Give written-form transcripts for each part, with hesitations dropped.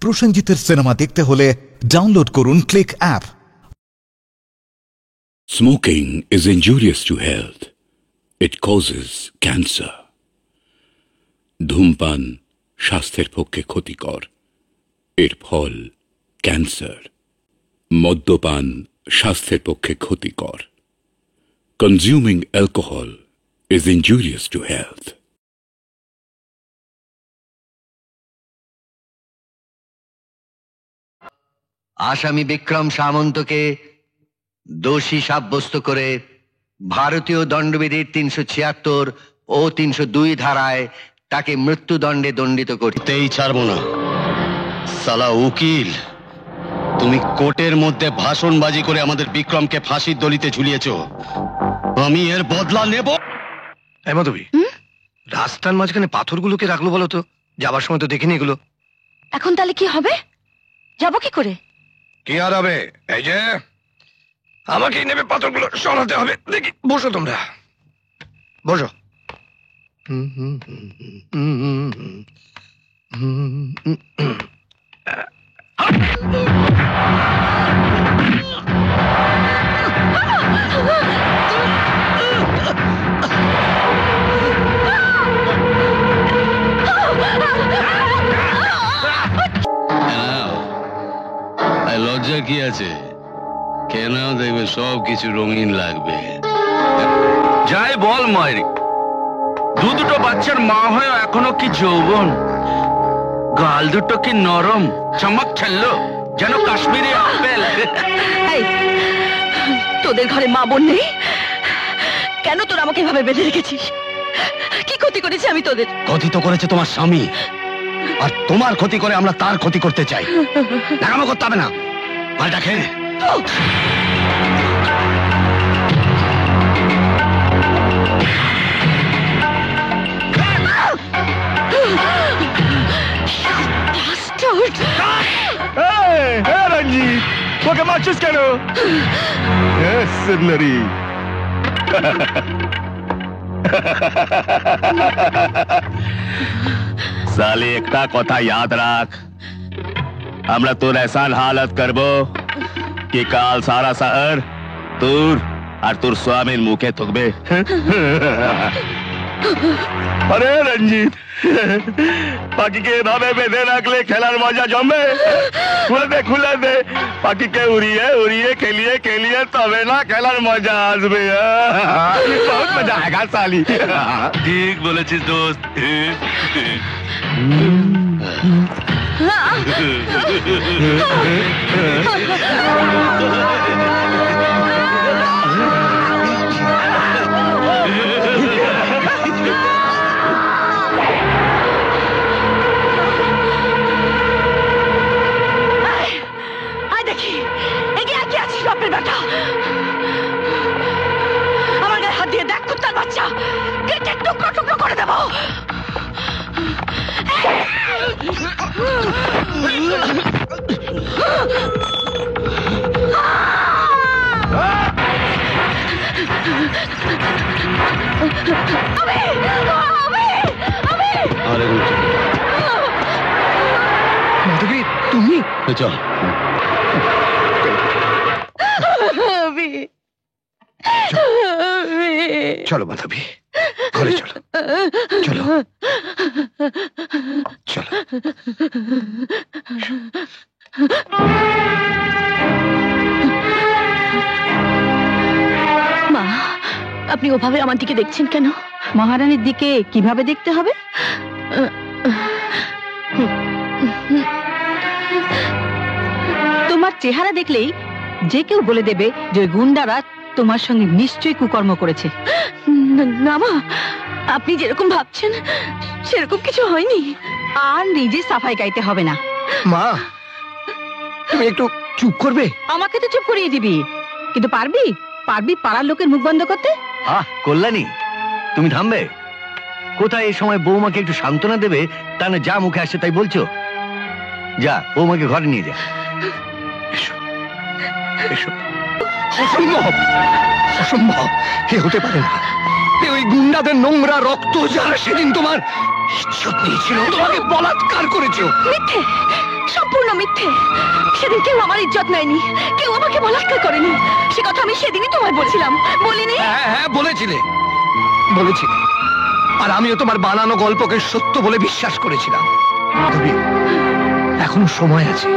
প্রসেনজিতের cinema দেখতে হলে download করুন click app. Smoking is injurious to health. It causes cancer. ধূমপান স্বাস্থ্যের পক্ষে ক্ষতিকর, এর ফল ক্যান্সার। মদ্যপান স্বাস্থ্যের পক্ষে ক্ষতিকর। Consuming alcohol is injurious to health. আসামি বিক্রম সামন্তকে দোষী সাব্যস্ত করে ভারতীয় দণ্ডবিধির ৩৭৬ ও ৩০২ ধারায় তাকে মৃত্যুদণ্ডে দণ্ডিত করতেই ছাড়বো না। সালা উকিল, তুমি কোর্টের মধ্যে ভাষণবাজি করে আমাদের বিক্রমকে ফাঁসির দড়িতে ঝুলিয়েছ, আমি এর বদলা নেব। মাধবী, রাস্তার মাঝখানে পাথরগুলোকে রাখলো বলো তো? যাবার সময় তো দেখিনি এগুলো। এখন তাহলে কি হবে? যাবো কি করে? কি আর হবে, এই যে আমাকেই নেবে পাথরগুলো সরাতে হবে। দেখি, বসো তোমরা, বসো। লজ্জা কি আছে? কেন দেখবে সব কিছু রঙিন লাগবে। যাই বল মায়েরি, দুটো বাচ্চার মা হয়ে এখনো কি যৌবন, গাল দুটো কি নরম, চমক ছাড়লো যেন কাশ্মীরি আপেল। তোদের ঘরে মা বোন নেই কেন? তোরা আমাকে এভাবে বেঁধে রেখেছিস? কি ক্ষতি করেছি আমি তোদের? ক্ষতি তো করেছে তোমার স্বামী, আর তোমার ক্ষতি করে আমরা তার ক্ষতি করতে চাই। নাকামো করতে হবে না, মালটা খেয়ে। রঞ্জিত, তোকে মারছিস কেন? साले একটা কথা याद রাখ, আমরা তোর এসান হালত করব कि কাল সারা শহর তোর আর তোর স্বামীর মুখে থাকবে। আরে রঞ্জিত, পাখিকে এভাবে বেঁধে রাখলে খেলার মজা জমবে। খুলে দে পাখিকে, উড়িয়ে উড়িয়ে খেলিয়ে খেলিয়ে তবে না খেলার মজা আসবে। বহুত মজা আয়েগা সালি। ঠিক বলেছিস দোস্ত। আমার গায়ে হাত দিয়ে দেখ, কুত্তার বাচ্চা, কেটে টুকরো টুকরো করে দেবো। মাধবী, তুমি চল। চলো মাধবী, ঘরে চলো, চলো চলো। মা, আপনি ওভাবে আমার দিকে দেখছেন কেন? মহারানীর দিকে কিভাবে দেখতে হবে? তোমার চেহারা দেখলেই যে কেউ বলে দেবে যে ওই গুন্ডারা তোমার সঙ্গে নিশ্চয়ই কুকর্ম করেছে। না মা, আপনি যেরকম ভাবছেন সেরকম কিছু হয়নি। আর নিজে সাফাই গাইতে হবে না। মা, তুমি একটু চুপ করবে? আমাকে তো চুপ করিয়ে দিবি, কিন্তু পারবি পাড়ার লোকের মুখ বন্ধ করতে? কল্যাণী, তুমি থামবে? কোথায় এই সময় বৌমাকে একটু সান্ত্বনা দেবে, তা না যা মুখে আসে তাই বলছো? যা, বৌমাকে ঘরে নিয়ে যা। এসো এসো। অসম্ভব, অসম্ভব, এ হতে পারে না। ওই গুন্ডাদের নোংরা রক্ত যারা সেদিন তোমার ইজ্জত নিয়েছিল, তোমাকে বলাৎকার করেছে। মিথ্যে, সম্পূর্ণ মিথ্যে। সেদিন কেউ আমার ইজ্জত নেয়নি, কেউ আমাকে বলাৎকার করেনি। সে কথা আমি সেদিনই তোমায় বলছিলাম, বলিনি? হ্যাঁ হ্যাঁ বলেছিলে, বলেছিলে। আর আমিও তোমার বানানো গল্পকে সত্য বলে বিশ্বাস করেছিলাম। মাধবী, এখনো সময় আছে।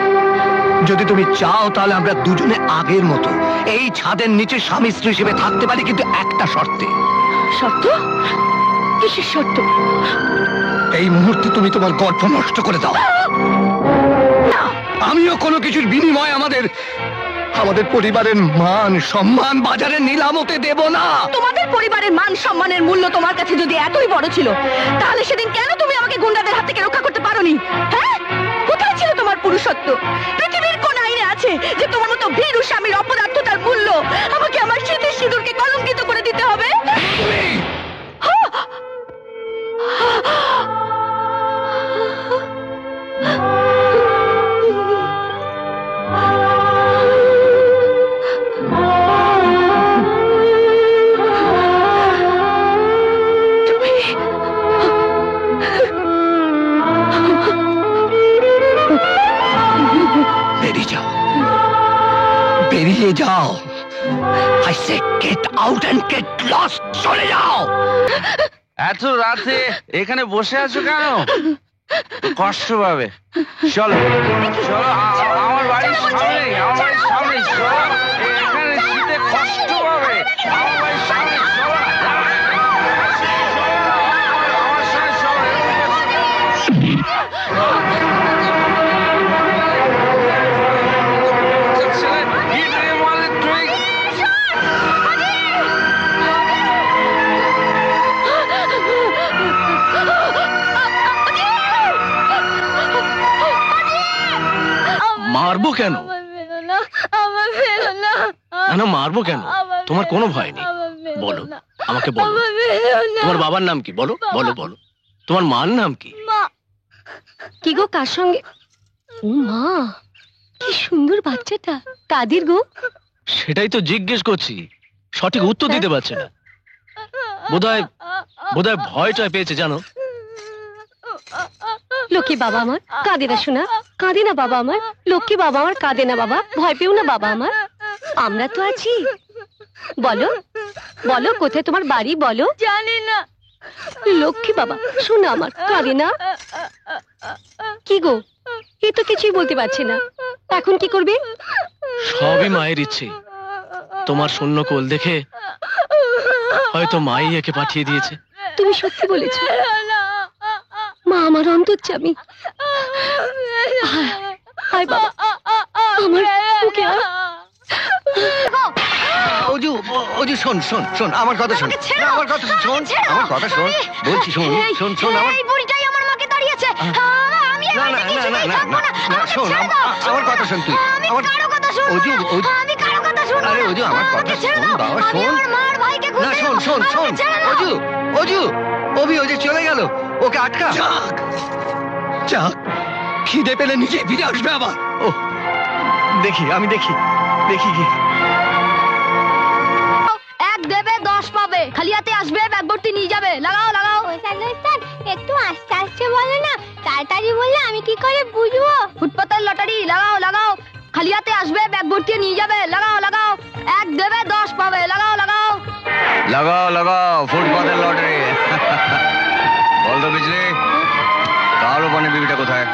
যদি তুমি চাও তাহলে আমরা দুজনে আগের মতো এই ছাদের নিচে স্বামী স্ত্রী হিসেবে থাকতে পারি, কিন্তু একটা শর্তে। শর্ত? কিসের শর্ত? এই মুহূর্তে তুমি তোমার গর্ভ নষ্ট করে দাও। আমিও কোনো কিছুর বিনিময়ে আমাদের পরিবারের মান সম্মান বাজারে নিলাম হতে দেব না। তোমাদের পরিবারের মান সম্মানের মূল্য তোমার কাছে যদি এতই বড় ছিল, তাহলে সেদিন কেন তুমি আমাকে গুন্ডাদের হাত থেকে রক্ষা করতে পারোনি? হ্যাঁ, কোথায় ছিল তোমার পুরুষত্ব? পৃথিবীর কোন আইনে আছে যে তোমার মতো ভীরু স্বামীর অপদার্থতার মূল্য আমাকে আমার স্মৃতির সিঁদুরকে কলঙ্কিত করে দিতে হবে? বেরিয়ে যাও। I say get out and get lost. চলে যাও। এত রাতে এখানে বসে আছো কেন? কষ্ট পাবে। চলো চলো, আমার বাড়ির সামনে, আমার বাড়ির সামনে চলো। এখানে শীতে কষ্ট পাবে। আমার বাড়ির সামনে চলো। আমার সামনে চলো। মারবো কেন? না মারবো কেন? তোমার কোনো ভয় নেই। বলো, আমাকে বলো, তোমার বাবার নাম কি? বলো বলো বলো। তোমার মার নাম কি? কি গো, কার সঙ্গে? ও মা, কি সুন্দর বাচ্চাটা। কাদের গো? সেটাই তো জিজ্ঞেস করছি, সঠিক উত্তর দিতে পারছে না। বোধহয় ভয়টা পেয়েছে, জানো। লক্ষ্মী বাবা আমার, কাঁদে না শোনা, কাঁদে না বাবা আমার। লক্ষ্মী বাবা আমার, কাঁদে না বাবা, ভয় পেও না বাবা আমার, আমরা তো আছি। বলো বলো, কোথায় তোমার বাড়ি বলো? জানি না। লক্ষ্মী বাবা শোনা আমার, কাঁদে না। কি গো, এ তো কিছুই বলতে পারছে না, এখন কি করবে? সবই মায়ের ইচ্ছে। তোমার শূন্য কোল দেখে হয়তো মাই একে পাঠিয়ে দিয়েছে। তুমি সত্যি বলেছ, মা আমার অন্তর্যামী। হায় বাবা, আমার বুকে আয়। অজু, অজু শোন শোন শোন, আমার কথা শোন, আমার কথা শোন, আমার কথা শোন, বলছি শোন শোন শোন। আমার বুড়িটাই আমার মাকে দাঁড়িয়েছে। আমি না না না না না না, শোন আমার কথা শোন তুই। আমার অজু, আমি কারো কথা শুনবো না। আরে অজু আমার কথা শোন বাবা, শোন না, শোন শোন শোন। অজু অজু, অভি অজু চলে গেল, ওকে আটকা। যাক, খিদে পেলে নিজে ফিরে আসবে আবার। ও দেখি, আমি দেখি দেখি কি। এক দেবে 10 পাবে, খালি হাতে আসবে, ব্যাগ ভর্তি নিয়ে যাবে। লাগাও লাগাও। একটু আস্তে আস্তে বলো না, তাড়াতাড়ি বললে আমি কি করে বুঝবো? ফুটপাতের লটারি, লাগাও লাগাও, খালি হাতে আসবে, ব্যাগ ভর্তি নিয়ে যাবে। লাগাও লাগাও, এক দেবে 10 পাবে। লাগাও লাগাও লাগাও লাগাও, ফুটপাতের লটারি। বল তো বিজলি, কালো পানি বিবিটা কোথায়?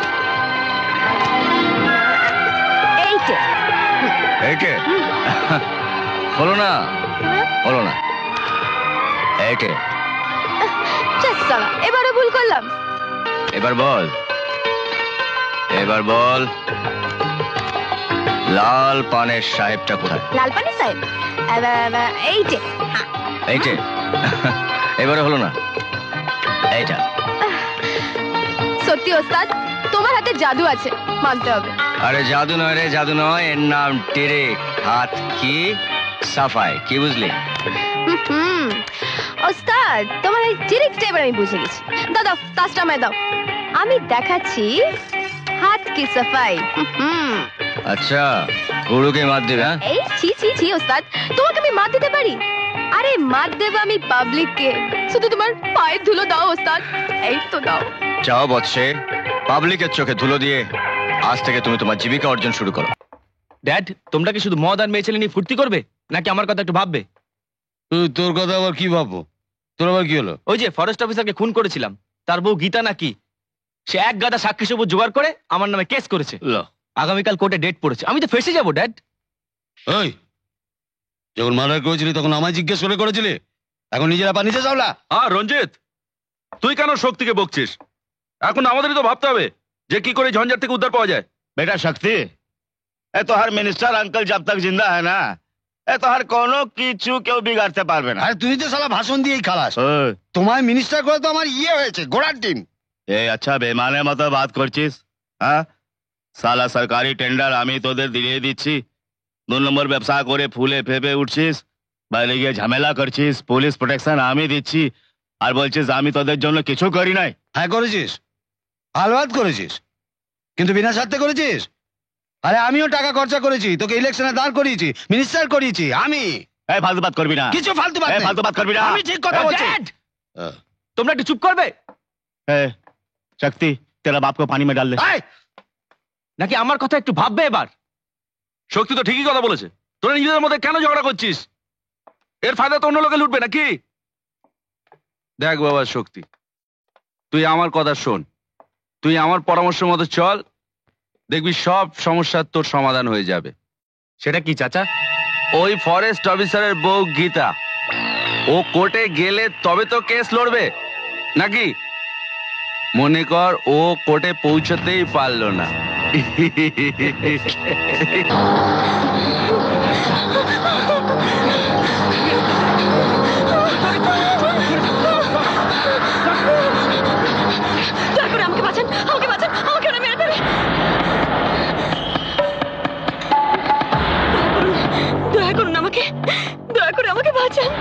এইটে এইটে হলো না, হলো না। এইটে এবারে ভুল করলাম। এবার বল, এবার বল, লাল পানের সাহেবটা কোথায়? লালপানি সাহেব এইটে। এইটে এবারে হলো না, এইটা। সত্যি ওস্তাদ, তোমার হাতে জাদু আছে, মানতে হবে। আরে জাদু নয় রে, জাদু নয়, এর নাম টেরেক। হাত কি সাফাই, কি বুঝলি? ওস্তাদ, তোমার এই ডিরেক্ট এবার আমি বুঝে গেছি। দাও দাও, কাজটা আমায় দাও, আমি দেখাচ্ছি হাত কি সাফাই। আচ্ছা, গুরুকে মার দেবে? এই ছি ছি ছি ওস্তাদ, তোমাকে আমি মার দিতে পারি? আরে মার দেব আমি পাবলিককে, শুধু তোমার পায়ের ধুলো দাও ওস্তাদ, এই তো দাও। চাও বৎসে, পাবলিকের চোখে ধুলো দিয়ে আজ থেকে তুমি তোমার জীবিকা অর্জন শুরু করো। ড্যাড, তোমরা কি শুধু মদ আর মেয়ে ছেলে নিয়ে ফুর্তি করবে, নাকি আমার কথা একটু ভাববে? তোর কথা আবার কি ভাববো? তোর আবার কি হলো? ওই যে ফরেস্ট অফিসারকে খুন করেছিলাম, তার বউ গীতা নাকি, সে এক গাদা সাক্ষী সবুজ জোগাড় করে আমার নামে কেস করেছে। আগামীকাল কোর্টে ডেট পড়েছে, আমি তো ফেসে যাবো ড্যাড। ওই, যখন মার্ডার করেছিলি তখন আমায় জিজ্ঞেস করে করেছিলি, এখন নিজেরা পা নিচে যাওলা। রঞ্জিত, তুই কেন শক্তিকে বকছিস? এখন আমাদেরই তো ভাবতে হবে যে কি করে ঝঞ্ঝাট থেকে উদ্ধার পাওয়া যায়। बेटा शक्ति, ए तो हर मिनिस्टर अंकल जब तक जिंदा है ना, ए तो हर कोनो किचू केउ बिगाड़ते पारबे ना। अरे तुई तो साला भाषण दिएई खालास। তোমায় মিনিস্টার করে তো আমার ইয়ে হয়েছে, ঘোড়ার টিম। এই আচ্ছা বেমানের মতো বাত করছিস? হ্যাঁ, সালা সরকারি টেন্ডার আমি তোদের দিয়ে দিচ্ছি, 2 নম্বর ব্যবসা করে ফুলে ফেপে উঠছিস, বাইরে গিয়ে ঝামেলা করছিস, পুলিশ প্রোটেকশন আমি দিচ্ছি, আর বলছিস আমি তোদের জন্য কিছু করি নাই। হ্যাঁ করেছিস, আলবাদ করেছিস, কিন্তু বিনা স্বার্থে করেছিস। আরে আমিও টাকা খরচা করেছি, তোকে ইলেকশনে দাঁড় করিয়েছি, মিনিস্টার করিয়েছি আমি। এই ফালতু বাত করবি না, কিছু ফালতু বাত নেই, ফালতু বাত করবি না, আমি ঠিক কথা বলছি। তোমরা একটু চুপ করবে? শক্তি, তেরা বাপ কো পানি মে ডাল দে। নাকি আমার কথা একটু ভাববে এবার? শক্তি তো ঠিকই কথা বলেছে, তোরা নিজেদের মধ্যে কেন ঝগড়া করছিস? এর ফায়দা তো অন্য লোকে লুটবে নাকি? দেখ বাবা শক্তি, তুই আমার কথা শোন, তুই আমার পরামর্শ মতো চল, দেখবি সব সমস্যার তোর সমাধান হয়ে যাবে। সেটা কি চাচা? ওই ফরেস্ট অফিসারের বউ গীতা, ও কোর্টে গেলে তবে তো কেস লড়বে নাকি? মনে কর ও কোর্টে পৌঁছতেই পারলো না। আমাকে বাঁচান, আমাকে বাঁচান, আমাকে ওরা মেরে দেবে। দয়া করুন আমাকে, দয়া করে আমাকে বাঁচান।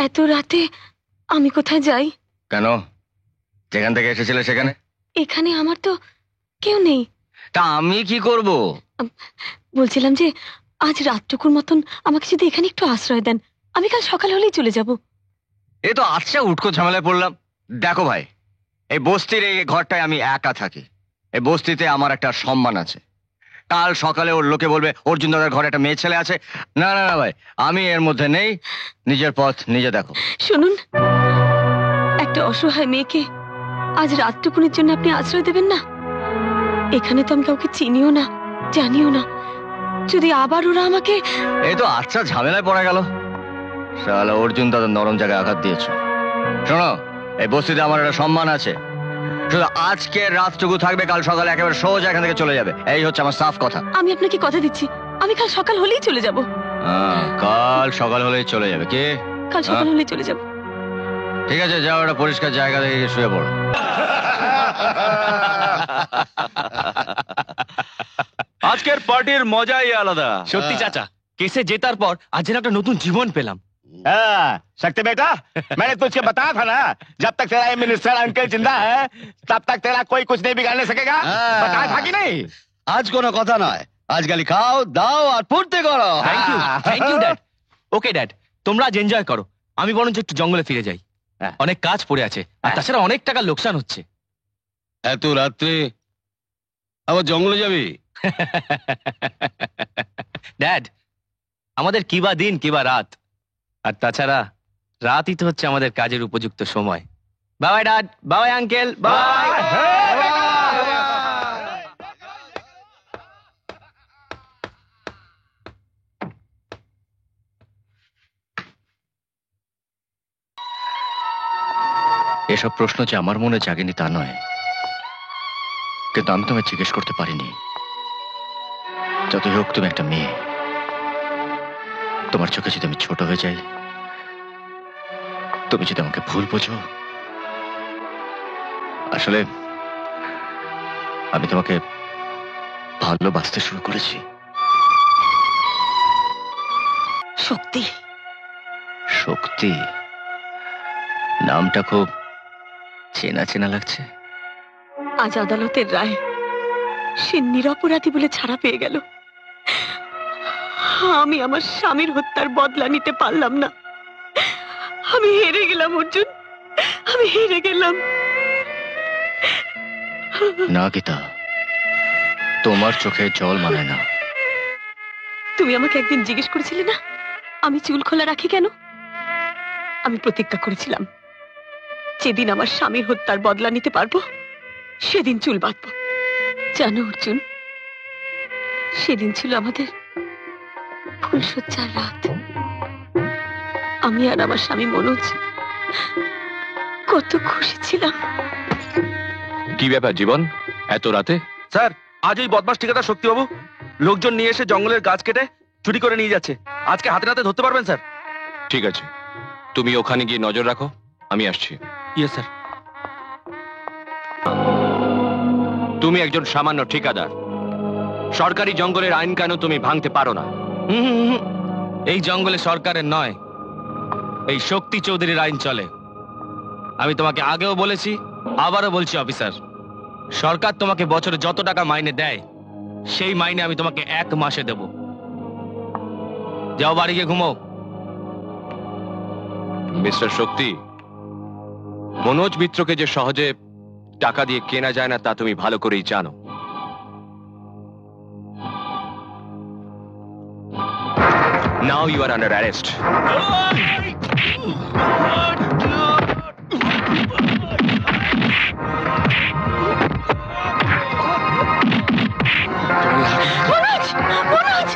এত রাতে আমি কোথায় যাই? কেন? যেখান থেকে এসেছিলে সেখানে? এখানে আমার তো কেউ নেই। তা আমি কি করব? বলছিলাম যে আজ রাতটুকুর মতন আমাকে যদি এখানে একটু আশ্রয় দেন, আমি কাল সকাল হলেই চলে যাব। এই তো আচ্ছা উটকো ঝামেলায় পড়লাম। দেখো ভাই, এই বস্তির এই ঘরটায় আমি একা থাকি, এই বস্তিতে আমার একটা সম্মান আছে। কাল সকালে ওর লোকে বলবে অর্জুন দাদার ঘরে একটা মেয়ে ছেলে আছে। না না না ভাই, আমি এর মধ্যে নেই, নিজের পথ নিজে দেখো। শুনুন, একটা অসহায় মেয়েকে আজ রাতটুকুনের জন্য আপনি আশ্রয় দেবেন না? এখানে তো আমি কাউকে চিনিও না, জানিও না। যদি আবার ওরা আমাকে... এই তো আচ্ছা ঝামেলায় পড়া গেল। শালা অর্জুন দাদা নরম জায়গায় আঘাত দিয়েছে। শোনো, এই বস্তিতে আমার একটা সম্মান আছে, শুধু আজকে রাতটুকু থাকবে, কাল সকালে একেবারে সোজা এখান থেকে চলে যাবে। এই হচ্ছে আমার সাফ কথা। আমি আপনাকে কথা দিচ্ছি, আমি কাল সকাল হলেই চলে যাব। কাল সকাল হলেই চলে যাবে? কে? কাল সকাল হলেই চলে যাব। ঠিক আছে, যাও একটা পরিষ্কার জায়গা দেখে শুয়ে পড়ো। আজকের পার্টির মজাই আলাদা। সত্যি চাচা, কেসে জেতার পর আজ যেন একটা নতুন জীবন পেলাম। शक्ति बेटा, मैंने तुझे बताया था ना, जब तक तेरा मिनिस्टर अंकल जिंदा है तब तक तेरा कोई कुछ नहीं बिगाड़ने सकेगा। बताया था कि नहीं? आज কোনো কথা নয়, আজকাল খাও দাও আর ফুর্তি করো। Thank you dad. Okay dad, তোমরা আজ এনজয় করো, আমি বরঞ্চ একটু জঙ্গলে ফিরে যাই, অনেক কাজ পড়ে আছে, আর তাছাড়া অনেক টাকা লোকসান হচ্ছে। এত রাত্রে আবার জঙ্গলে যাবি? ড্যাড, আমাদের কিবা দিন কিবা রাত, আর তাছাড়া রাতই তো হচ্ছে আমাদের কাজের উপযুক্ত সময়। Bye dad, bye uncle, bye. এসব প্রশ্ন যে আমার মনে জাগেনি তা নয়, কিন্তু আমি তোমায় জিজ্ঞেস করতে পারিনি। যতই হোক তুমি একটা মেয়ে, তোমার চোখে যদি আমি ছোট হয়ে যাই, তুমি যদি আমাকে ভুল বোঝো, আসলে আমি তোমাকে ভালোবাসতে শুরু করেছি। শক্তি। শক্তি নামটা খুব চেনা চেনা লাগছে। আজ আদালতের রায় সে নিরপরাধী বলে ছাড়া পেয়ে গেল। আমি আমার স্বামীর হত্যার বদলা নিতে পারলাম না। আমি হেরে গেলাম অর্জুন, আমি হেরে গেলাম। না গীতা, তোমার চোখে জল মানায় না। তুমি আমাকে একদিন জিজ্ঞেস করেছিলে না আমি চুল খোলা রাখি কেন? আমি প্রতিজ্ঞা করেছিলাম যেদিন আমার স্বামীর হত্যার বদলা নিতে পারবো সেদিন চুল বাঁধবো। জানো অর্জুন, সেদিন ছিল আমাদের ফুলশয্যার রাত। আমি আর আমার স্বামী মনোজ কত খুশি ছিলাম। কি ব্যাপার জীবন, এত রাতে? স্যার, আজ ওই বদমাস ঠিকাদার শক্তিবাবু লোকজন নিয়ে এসে জঙ্গলের গাছ কেটে চুরি করে নিয়ে যাচ্ছে। আজকে হাতে নাতে ধরতে পারবেন স্যার? ঠিক আছে, তুমি ওখানে গিয়ে নজর রাখো, আমি আসছি। Yes sir. তুমি একজন সামান্য ঠিকাদার, সরকারি জঙ্গলের আইন কানুন তুমি ভাঙতে পারো না। এই জঙ্গলে সরকারের নয়, এই শক্তি চৌধুরীর আইন চলে। আমি তোমাকে আগেও বলেছি, আবারও বলছি অফিসার, সরকার তোমাকে বছরে যত টাকা মাইনে দেয় সেই মাইনে আমি তোমাকে 1 মাসে দেব। যাও বাড়ি গিয়ে ঘুমো। মিস্টার শক্তি, মনোজ মিত্রকে যে সহজে টাকা দিয়ে কেনা যায় না তা তুমি ভালো করেই জানো। Now you are under arrest. Manoj, Manoj!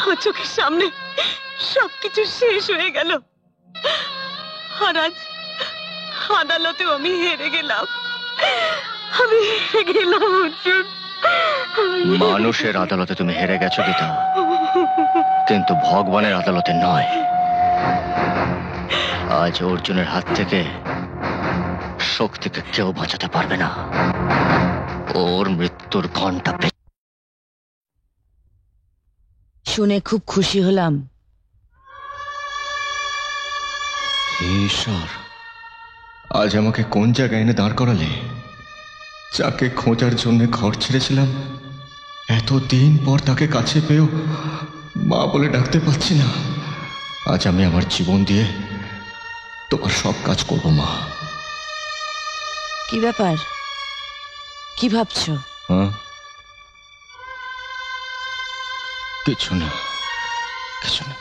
আমার চোখের সামনে সবকিছু শেষ হয়ে গেল। আর আজ আদালতেও আমি হেরে গেলাম। আমি হেরে গেলাম অর্জুন। মানুষের আদালতে তুমি হেরে গেছো গীতা, কিন্তু ভগবানের আদালতে নয়। আজ অর্জুনের হাত থেকে শক্তিকে কেউ বাঁচাতে পারবে না। ওর মৃত্যুর ঘন্টা শুনে খুব খুশি হলাম। ঈশ্বর, আজ আমাকে কোন জায়গায় এনে দাঁড় করালে? যাকে খোঁজার জন্য ঘর ছেড়েছিলাম, এতদিন পর তাকে কাছে পেয়েও মা বলে ডাকতে পারছি না। আজ আমি আমার জীবন দিয়ে তোমার সব কাজ করব মা। কি ব্যাপার, কি ভাবছো? হ্যাঁ, কিছু না, কিছু না।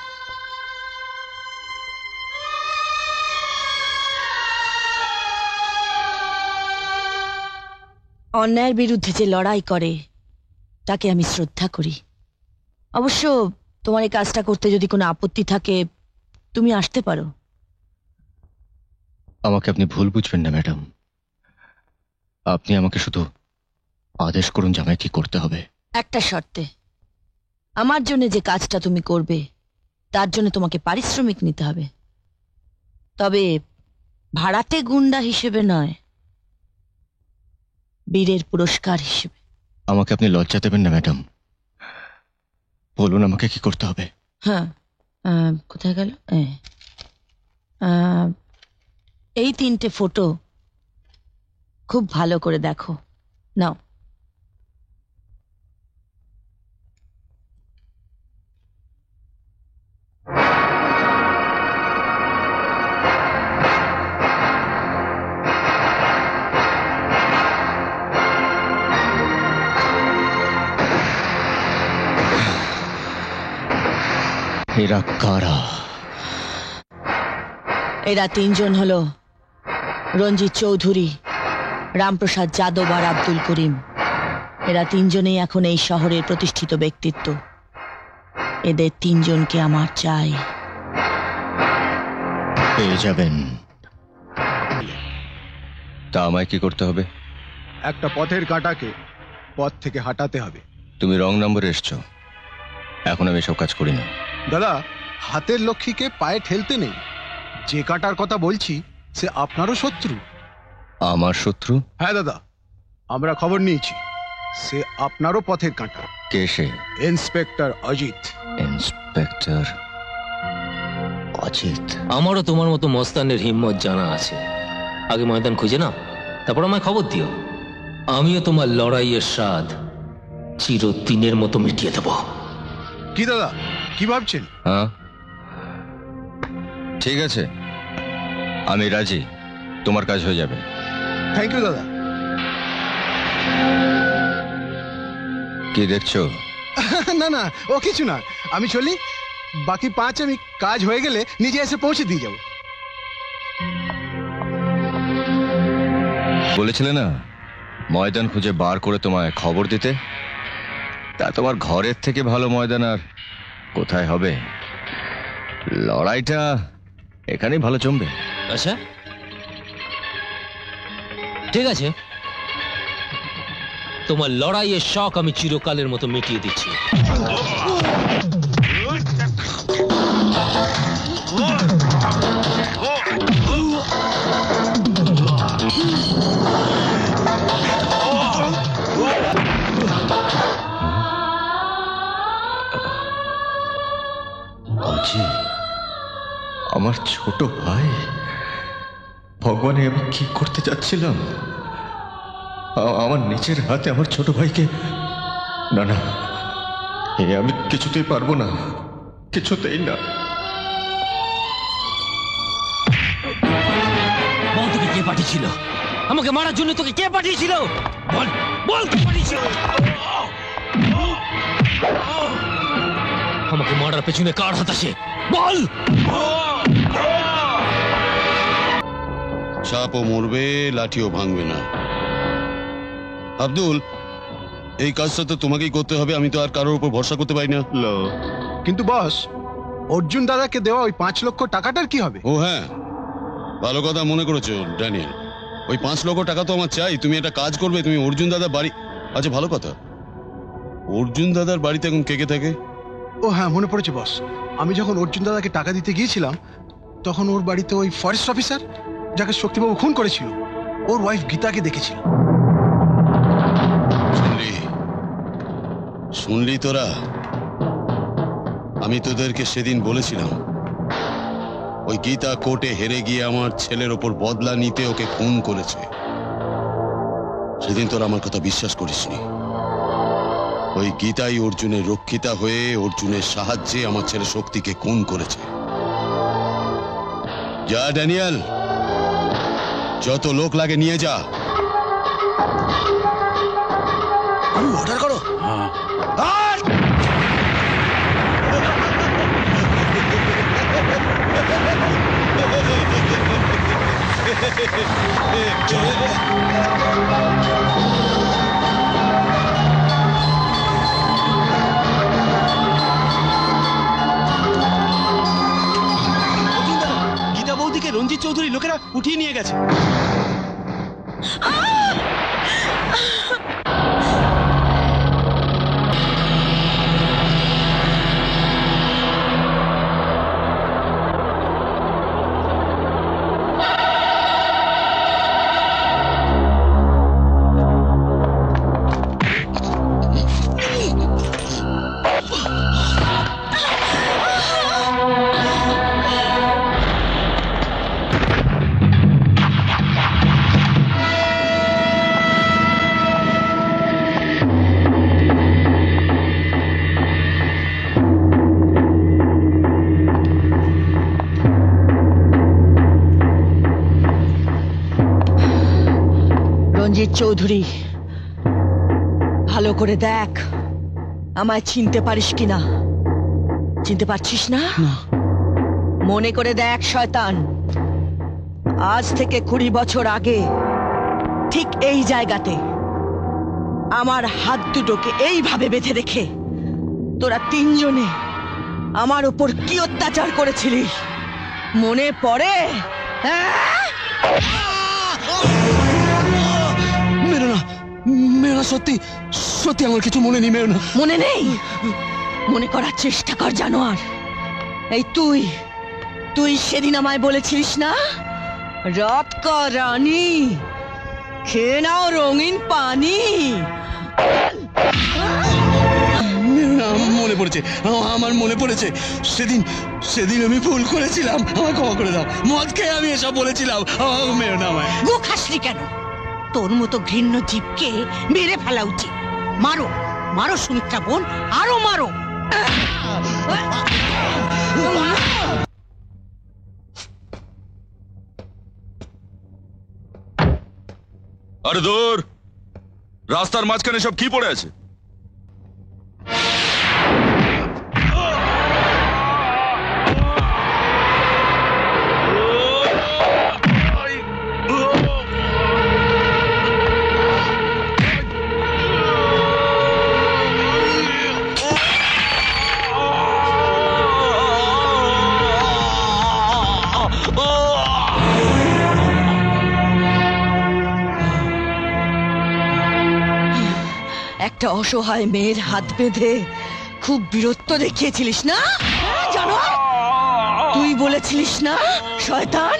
অন্যায়ের বিরুদ্ধে যে লড়াই করে তাকে আমি শ্রদ্ধা করি। অবশ্য তোমার এই কাজটা করতে যদি কোনো আপত্তি থাকে তুমি আসতে পারো। আমাকে আপনি ভুল বুঝবেন না ম্যাডাম, আপনি আমাকে শুধু আদেশ করুন যে আমায় কি করতে হবে। একটা শর্তে, আমার জন্য যে কাজটা তুমি করবে তার জন্য তোমাকে পারিশ্রমিক নিতে হবে, তবে ভাড়াটে গুন্ডা হিসেবে নয়, বীরের পুরস্কার হিসেবে। আমাকে আপনি লজ্জা দেবেন না ম্যাডাম, বলুন আমাকে কি করতে হবে। হ্যাঁ, কোথায় গেল? এই 3টে ফটো খুব ভালো করে দেখো, নাও। এরা কারা? এরা 3 জন হলো রঞ্জিত চৌধুরী, রামপ্রসাদ যাদব আর আব্দুল করিম। এরা 3 জনেই এখন এই শহরের প্রতিষ্ঠিত ব্যক্তিত্ব। এদের 3 জনকে আমার চাই। পেয়ে যাবেন। তা আমায় কি করতে হবে? একটা পথের কাঁটাকে পথ থেকে হাঁটাতে হবে। তুমি রং নম্বরে এসছো, এখন আমি এসব কাজ করি না। দাদা, হাতের লক্ষ্মীকে পায়ে ঠেলতে নেই। যে কাঁটার কথা বলছি সে আপনারও শত্রু। আমার শত্রু? হ্যাঁ দাদা, আমরা খবর নিয়েছি সে আপনারও পথের কাঁটা। কে সে? ইন্সপেক্টর অজিত। ইন্সপেক্টর অজিত? আমারও তোমার মতো মস্তানের হিম্মত জানা আছে। আগে ময়দান খুঁজে নাও, তারপর আমায় খবর দিও। আমিও তোমার লড়াইয়ের স্বাদ চিরদিনের মতো মিটিয়ে দেব। কি দাদা, কি ভাবছেন? হ্যাঁ ঠিক আছে, আমি রাজি, তোমার কাজ হয়ে যাবে। থ্যাংক ইউ দাদা। কি দেখছো? না না, ও কিছু না, আমি চলি। বাকি 5 আমি কাজ হয়ে গেলে নিজে এসে পৌঁছে দিয়ে যাব। বলেছিলে না ময়দান খুঁজে বার করে তোমায় খবর দিতে? তা তোমার ঘরের থেকে ভালো ময়দান আর কোথায় হবে? লড়াইটা এখানেই ভালো জমবে। আচ্ছা ঠিক আছে, তোমার লড়াইয়ের শখ আমি চিরকালের মতো মিটিয়ে দিচ্ছি। আমার ছোট ভাই, ভগবানে আমি কি করতে যাচ্ছিলাম? আমার নিজের হাতে আমার ছোট ভাইকে, না না, এ আমি কিছুতেই পারবো না, কিছুতেই না। বল তোকে কে পাঠিয়েছিল? আমাকে মারার জন্য তোকে কে পাঠিয়েছিল? বল বল কে পাঠিয়েছিল? আমাকে মারার পেছনে কার হাত আছে? বল। সাপও মরবে, লাঠিও ভাঙবে না। আব্দুল, এই কাজটা তো তোমাকেই করতে হবে, আমি তো আর কারোর উপর ভরসা করতে পারি না। কিন্তু বস, অর্জুন দাদাকে দেওয়া ওই 5 লক্ষ টাকাটার কি হবে? ও হ্যাঁ, ভালো কথা মনে করেছো ড্যানিয়েল। ওই 5 লক্ষ টাকা তো আমার চাই। তুমি একটা কাজ করবে, তুমি অর্জুন দাদার বাড়ি, আচ্ছা ভালো কথা, অর্জুন দাদার বাড়িতে এখন কে কে থাকে? ও হ্যাঁ, মনে পড়েছে বস, আমি যখন অর্জুন দাদাকে টাকা দিতে গিয়েছিলাম তখন ওর বাড়িতে ওই ফরেস্ট অফিসার যাকে শক্তিবাবু খুন করেছিল, ওর ওয়াইফ গীতাকে দেখেছিল। শুনলি তোরা? আমি তোদেরকে সেদিন বলেছিলাম ওই গীতা কোর্টে হেরে গিয়ে আমার ছেলের ওপর বদলা নিতে ওকে খুন করেছে। সেদিন তোরা আমার কথা বিশ্বাস করিসনি। ওই গীতাই অর্জুনের রক্ষিতা হয়ে অর্জুনের সাহায্যে আমার ছেলে শক্তিকে খুন করেছে। যা ড্যানিয়েল, যত লোক লাগে নিয়ে যা। আমি অর্ডার করো। গীতা বৌদিকে রঞ্জিত চৌধুরী লোকেরা উঠিয়ে নিয়ে গেছে। রঞ্জিত চৌধুরী, ভালো করে দেখ আমায় চিনতে পারিস কিনা। চিনতে পারছিস না? মনে করে দেখ শয়তান, আজ থেকে 20 বছর আগে ঠিক এই জায়গাতে আমার হাত দুটোকে এইভাবে বেঁধে রেখে তোরা 3 জনে আমার উপর কি অত্যাচার করেছিলি মনে পড়ে? মেরো না, মেরো না, সত্যি সত্যি আমার কিছু মনে নেই। মেরো না। মনে নেই? মনে করার চেষ্টা কর জানোয়ার। এই তুই সেদিন আমায় বলেছিলিস না রাত কা রানী, খেয়ে নাও রঙিন পানি। মনে পড়েছে, আমার মনে পড়েছে। সেদিন সেদিন আমি ভুল করেছিলাম, আমায় ক্ষমা করে দাও। মদ খেয়ে আমি এসব বলেছিলাম, মেরো না আমায়। গো খাসনি কেন? তোর মতো ঘৃণ্য জীবকে মেরে ফেলা উচিত। মারো মারো সুমিত্রা বোন, আরো মারো। আরে দূর, রাস্তার মাঝখানে সব কি পড়ে আছে? একটা অসহায় মেয়ের হাত বেঁধে খুব বীরত্ব দেখিয়েছিলিস না জানো? তুই বলেছিলিস না শয়তান,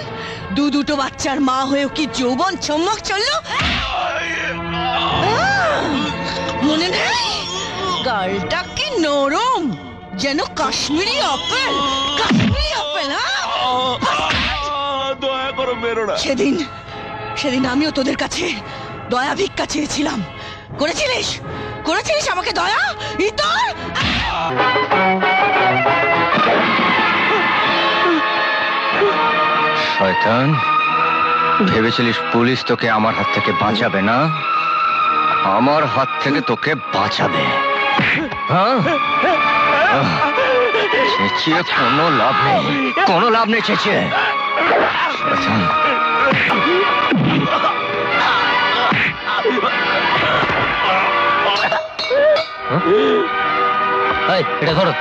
দুটো বাচ্চার মা হয়েও কি যৌবন চমক চললো? মনে নেই? গালটা কি নরম, যেন কাশ্মীরি আপেল। কাশ্মীরি আপেল। দয়া করো, মেরো না। সেদিন আমিও তোদের কাছে দয়া ভিক্ষা চেয়েছিলাম। করেছিলিস আমাকে দয়া? ইতর শয়তান, ভেবেছিলিস পুলিশ তোকে আমার হাত থেকে বাঁচাবে না? আমার হাত থেকে তোকে বাঁচাবে। হ্যাঁ, চেঁচিয়ে কোনো লাভ নেই, চেঁচিয়ে। শয়তান, এটা ধরো।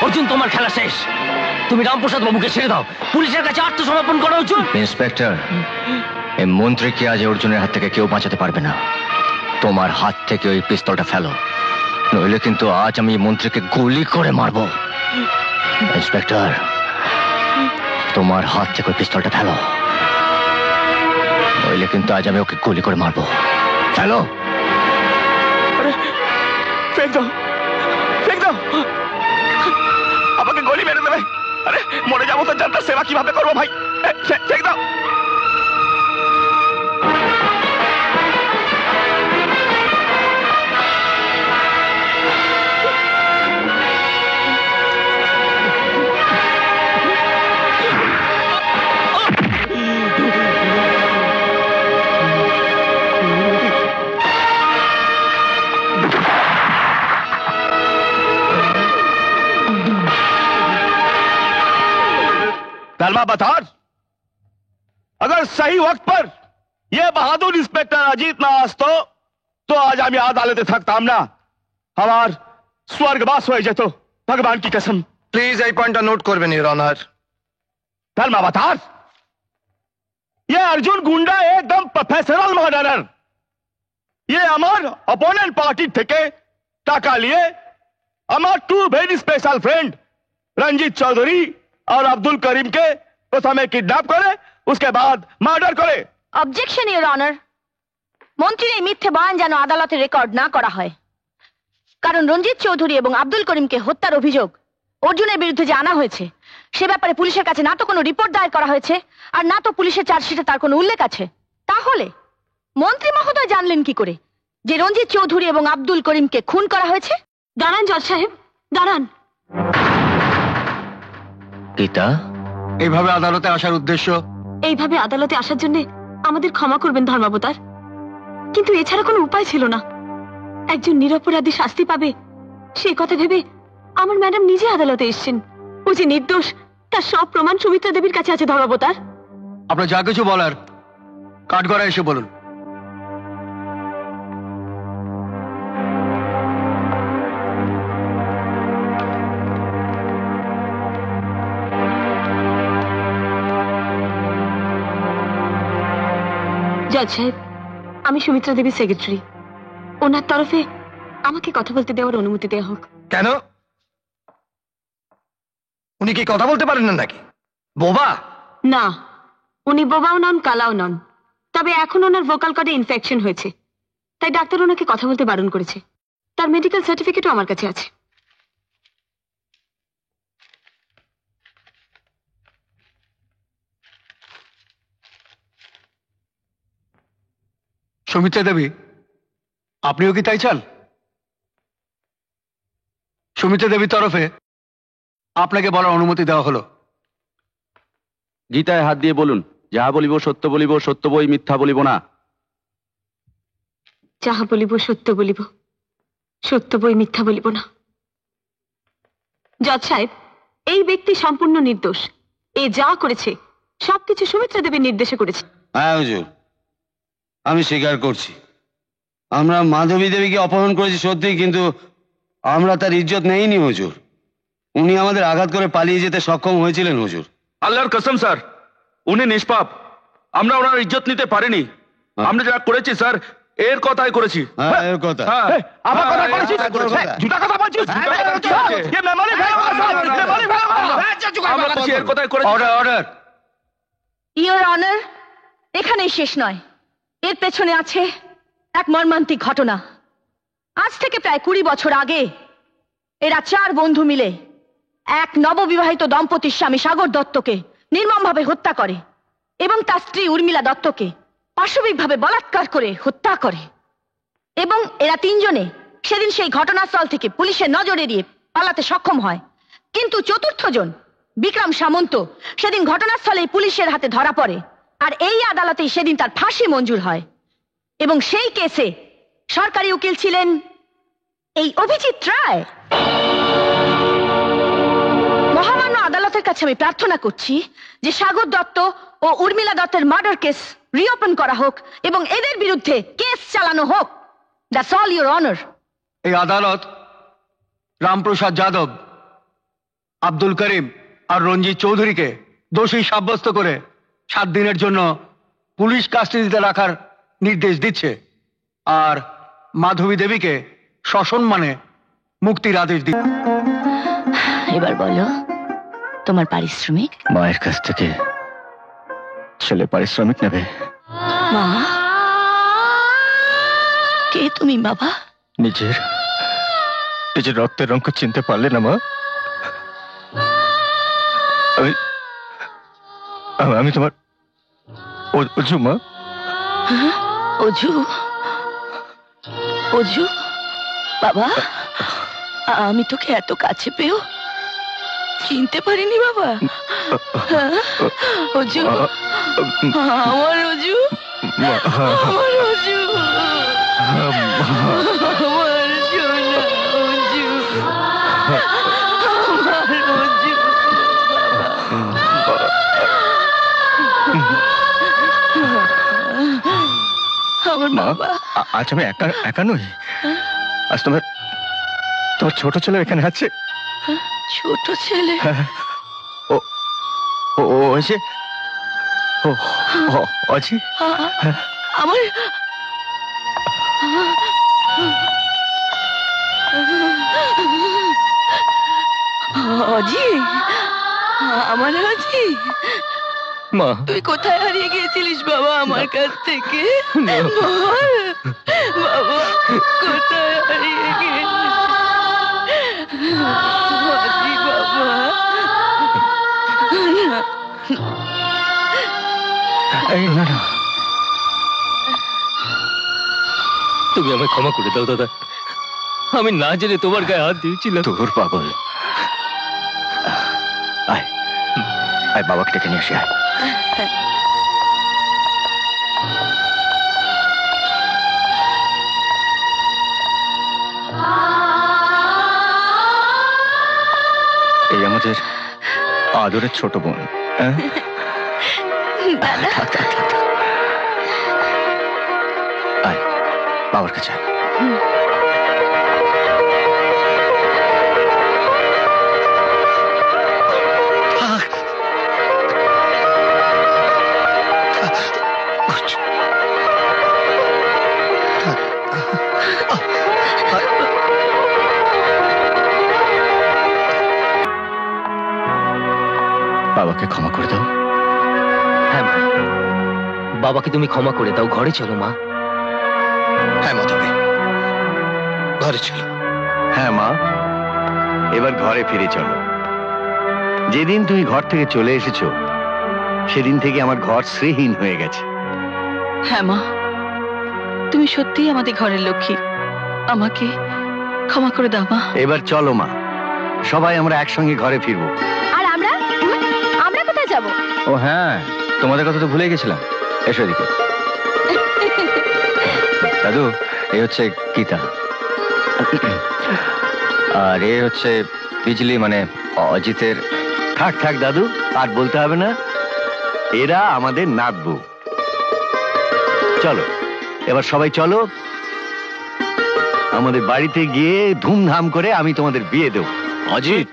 অর্জুন, তোমার খেলা শেষ। তুমি রামপ্রসাদ বাবুকে ছেড়ে দাও, পুলিশের কাছে আত্মসমর্পণ করো। অর্জুন। ইন্সপেক্টর, এই মন্ত্রীকে আজ অর্জুনের হাত থেকে কেউ বাঁচাতে পারবে না। তোমার হাত থেকে ওই পিস্তলটা ফেলো, নইলে কিন্তু আজ আমি মন্ত্রীকে গুলি করে মারবো। ইন্সপেক্টর, তোমার হাত থেকে ওই পিস্তলটা ফেলো, নইলে কিন্তু আজ আমি ওকে গুলি করে মারবো। ফেলো। আমাকে গলি মেরে দেবে। আরে মরে যাবো তো, জানতার সেবা কিভাবে করবো ভাই? ফেক দাও। तलवा बता, अगर सही वक्त पर यह बहादुर इंस्पेक्टर अजीत ना আসতো तो आज আমি আদালতে থাকতাম না। আমার স্বর্গবাস হয়ে যেত, ভগবান की कसम। প্লিজ এই পয়েন্টটা নোট করবেন ইওর অনার। तलवा बता, ये अर्जुन गुंडा एकदम प्रोफेशनल मर्डरर। ये আমার অপোনেন্ট পার্টি থেকে টাকা নিয়ে আমার টু ভেরি স্পেশাল ফ্রেন্ড রঞ্জিত চৌধুরী और अब्दुल करीम के प्रथमे किडनैप करे, उसके बाद मार्डर करे। Objection your honour. মন্ত্রীর এই মিথ্যে বয়ান যেন আদালতে রেকর্ড না করা হয়, কারণ রঞ্জিত চৌধুরী এবং আব্দুল করিমকে হত্যার অভিযোগ অর্জুনের বিরুদ্ধে যে আনা হয়েছে সে ব্যাপারে পুলিশের কাছে না তো কোনো রিপোর্ট দায়ের করা হয়েছে আর না তো পুলিশের চার্জশিটে তার কোনো উল্লেখ আছে। তাহলে মন্ত্রী মহোদয় জানলেন কি করে যে রঞ্জিত চৌধুরী এবং আব্দুল করিমকে খুন করা হয়েছে? দাঁড়ান জজ সাহেব, দাঁড়ান। গীতা, এইভাবে আদালতে আসার উদ্দেশ্য? এইভাবে আদালতে আসার জন্য আমাদের ক্ষমা করবেন ধর্মাবতার, কিন্তু এছাড়া কোনো উপায় ছিল না। একজন নিরপরাধী শাস্তি পাবে সে কথা ভেবে আমার ম্যাডাম নিজে আদালতে এসেছেন। ও যে নির্দোষ তার সব প্রমাণ সুমিত্রা দেবীর কাছে আছে ধর্মাবতার। আপনার যা কিছু বলার কাঠগড়ায় এসে বলুন। জজ সাহেব, আমি সুমিত্রা দেবী সেক্রেটারি। ওনার তরফে আমাকে কথা বলতে দেওয়ার অনুমতি দেওয়া হোক। কেন? উনি কি কথা বলতে পারেন না নাকি? বোবা? না, উনি বোবাও নন, কালাও নন। তবে এখন ওনার ভোকাল কর্ডে ইনফেকশন হয়েছে, তাই ডাক্তার ওনাকে কথা বলতে বারণ করেছে। তার মেডিকেল সার্টিফিকেটও আমার কাছে আছে। সুমিত্রা দেবী, আপনিও কি তাই চান? সুমিত্রা দেবীর তরফে আপনাকে বলার অনুমতি দেওয়া হলো। গীতায় হাত দিয়ে বলুন, যাহা বলিব সত্য বলিব, সত্য বই মিথ্যা বলিব না। যাহা বলিব সত্য বলিব, সত্য বই মিথ্যা বলিব না। জজ সাহেব, এই ব্যক্তি সম্পূর্ণ নির্দোষ। এ যা করেছে সবকিছু সুমিত্রা দেবীর নির্দেশে করেছে। হ্যাঁ হুজুর, আমি স্বীকার করছি, আমরা মাধবী দেবীকে অপহরণ করেছি সত্যি, কিন্তু আমরা তার ইজ্জত নেইনি হুজুর। উনি আমাদের আঘাত করে পালিয়ে যেতে সক্ষম হয়েছিলেন হুজুর। আল্লাহর কসম স্যার, উনি নিষ্পাপ। আমরা ওনার ইজ্জত নিতে পারিনি। আমরা যা করেছি স্যার, এর কথাই করেছি। হ্যাঁ, এর কথা। আমার কথা বলেছিস? জুতা কথা বলছিস? এর কথাই করেছি। Order, order. ইওর অনার, এখানেই শেষ নয়। এর পেছনে আছে এক মর্মান্তিক ঘটনা। আজ থেকে প্রায় 20 বছর আগে এরা 4 বন্ধু মিলে এক নববিবাহিত দম্পতির স্বামী সাগর দত্তকে নির্মমভাবে হত্যা করে এবং তার স্ত্রী উর্মিলা দত্তকে পাশবিকভাবে বলাৎকার করে হত্যা করে। এবং এরা 3 জনে সেদিন সেই ঘটনাস্থল থেকে পুলিশের নজর এড়িয়ে পালাতে সক্ষম হয়। কিন্তু 4র্থ জন বিক্রম সামন্ত সেদিন ঘটনাস্থলে পুলিশের হাতে ধরা পড়ে, আর এই আদালতেই সেদিন তার ফাঁসি মঞ্জুর হয়। এবং সেই কেসে সরকারি উকিল ছিলেন এই অভিজিৎ রায়। মহামান্য আদালতের কাছে আমি প্রার্থনা করছি যে সাগর দত্ত ও উর্মিলা দত্তের মার্ডার কেস রিওপেন করা হোক এবং এদের বিরুদ্ধে কেস চালানো হোক। That's all your honour. এই আদালত রামপ্রসাদ যাদব, আব্দুল করিম আর রঞ্জিত চৌধুরীকে দোষী সাব্যস্ত করে 7 দিনের জন্য পুলিশ কাস্টাডিতে রাখার নির্দেশ দিচ্ছে, আর মাধবী দেবীকে সসম্মানে মুক্তির আদেশ দিচ্ছে। এবার বলো, তোমার পারিশ্রমিক? মায়ের কাছ থেকে ছেলে পারিশ্রমিক নেবে? মা, কে তুমি বাবা? নিজের রক্তের রঙ চিনতে পারলে না মা? আমি তোমার অজু মা। অজু? অজু বাবা, আমি তোকে এত কাছে পেয়েও চিনতে পারিনি বাবা। অজু, আমার অজু, আমার অজু, আমার সোনা অজু, আমার অজু। আমার বাবা। আজ আমি একা নই, আজ তোমার ছোট ছেলে এখানে আছে। ছোট ছেলে? ও এসে অজি আমার অজি, আমার অজি, মা তুই কোথায় হারিয়ে গিয়েছিলিস বাবা আমার কাছ থেকে? বাবা কোথায় হারিয়ে গিয়েছিস অজি বাবা? না না, তুমি আমায় ক্ষমা করে দাও দাদা, আমি না জেনে তোমার গায়ে হাত দিয়েছিলাম। তোর পাগল। আয় আয়, বাবাকে ডেকে নিয়ে আসি। আয়। এই আমাদের আদরের ছোট বোন। আয় বাবার কাছে। বাবাকে ক্ষমা করে দাও। হ্যাঁ মা, বাবাকে তুমি ক্ষমা করে দাও। ঘরে চলো মা। হ্যাঁ মাধবী, ঘরে চলো। হ্যাঁ মা, এবার ঘরে ফিরে চলো। যেদিন তুমি ঘর থেকে চলে এসেছো সেদিন থেকে আমার ঘর শ্রীহীন হয়ে গেছে। হ্যাঁ মা, তুমি সত্যিই আমাদের ঘরের লক্ষ্মী। আমাকে ক্ষমা করে দাও মা। এবার চলো মা, সবাই আমরা একসঙ্গে ঘরে ফিরবো। আর আমরা আমরা কোথায় যাব? ও হ্যাঁ, তোমাদের কথা তো ভুলে গেছিলাম। এসো এদিকে। দাদু, এই হচ্ছে গীতা, আর এ হচ্ছে বিজলি, মানে অজিতের। থাক থাক দাদু, আর বলতে হবে না। এরা আমাদের নাতবু। চলো এবার সবাই চলো, আমাদের বাড়িতে গিয়ে ধুমধাম করে আমি তোমাদের বিয়ে দেব। অজিত,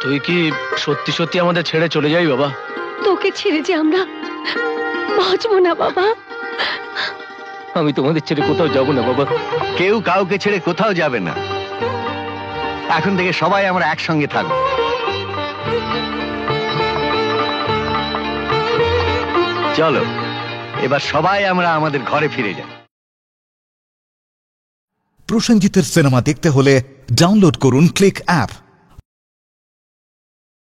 তুই কি সত্যি সত্যি আমাদের ছেড়ে চলে যাবি বাবা? তোকে ছেড়ে যে আমরা বাঁচবো না বাবা। আমি তোমাদের ছেড়ে কোথাও যাব না বাবা। কেউ কাউকে ছেড়ে কোথাও যাবে না। এখন থেকে সবাই আমরা একসঙ্গে থাকবো। চলো এবার সবাই আমরা আমাদের ঘরে ফিরে যাই। প্রসেনজিতের সিনেমা দেখতে হলে ডাউনলোড করুন ক্লিক অ্যাপ।